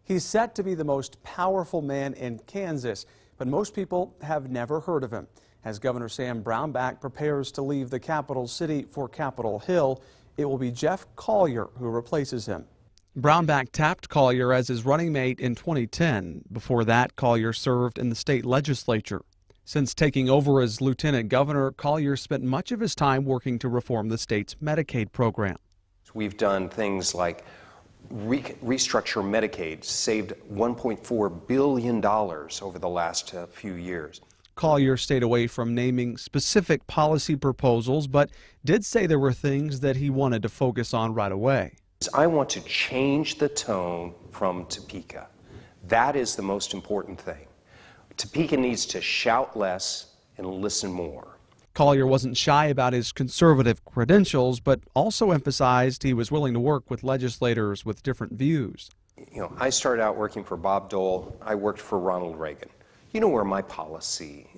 He's set to be the most powerful man in Kansas, but most people have never heard of him. As Governor Sam Brownback prepares to leave the capital city for Capitol Hill, it will be Jeff Colyer who replaces him. Brownback tapped Colyer as his running mate in 2010. Before that, Colyer served in the state legislature. Since taking over as lieutenant governor, Colyer spent much of his time working to reform the state's Medicaid program. We've done things like restructure Medicaid, saved $1.4 billion over the last few years. Colyer stayed away from naming specific policy proposals, but did say there were things that he wanted to focus on right away. I want to change the tone from Topeka. That is the most important thing. Topeka needs to shout less and listen more. Colyer wasn't shy about his conservative credentials, but also emphasized he was willing to work with legislators with different views. You know, I started out working for Bob Dole. I worked for Ronald Reagan. You know where my policy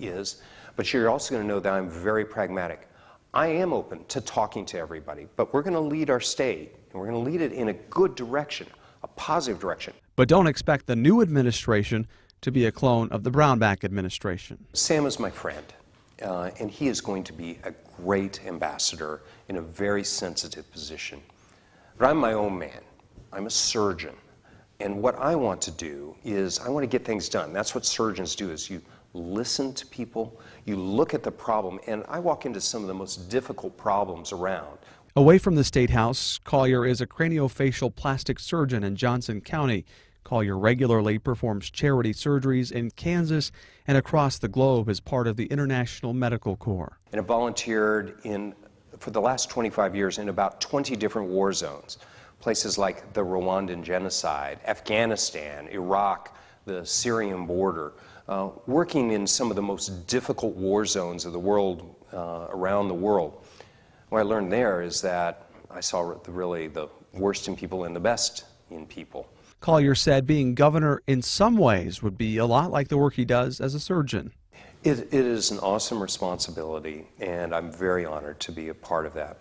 is, but you're also going to know that I'm very pragmatic. I am open to talking to everybody, but we're going to lead our state, and we're going to lead it in a good direction, a positive direction. But don't expect the new administration to be a clone of the Brownback administration. Sam is my friend. And he is going to be a great ambassador in a very sensitive position. But I'm my own man. I'm a surgeon. And what I want to do is I want to get things done. That's what surgeons do, is you listen to people, you look at the problem, and I walk into some of the most difficult problems around. Away from the State House, Colyer is a craniofacial plastic surgeon in Johnson County. Colyer regularly performs charity surgeries in Kansas and across the globe as part of the International Medical Corps. And I volunteered for the last 25 years in about 20 different war zones. Places like the Rwandan genocide, Afghanistan, Iraq, the Syrian border, working in some of the most difficult war zones of the world, around the world. What I learned there is that I saw really the worst in people and the best in people. Colyer said being governor in some ways would be a lot like the work he does as a surgeon. It is an awesome responsibility, and I'm very honored to be a part of that.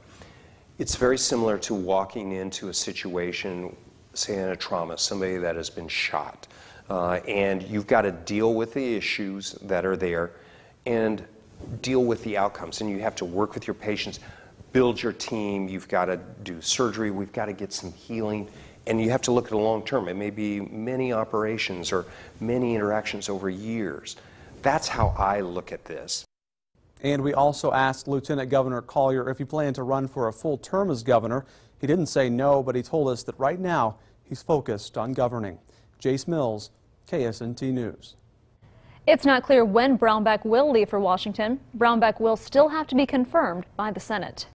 It's very similar to walking into a situation, say in a trauma, somebody that has been shot, and you've got to deal with the issues that are there and deal with the outcomes, and you have to work with your patients, build your team, you've got to do surgery, we've got to get some healing. And you have to look at a long term. It may be many operations or many interactions over years. That's how I look at this. And we also asked Lieutenant Governor Colyer if he planned to run for a full term as governor. He didn't say no, but he told us that right now he's focused on governing. Jace Mills, KSNT News. It's not clear when Brownback will leave for Washington. Brownback will still have to be confirmed by the Senate.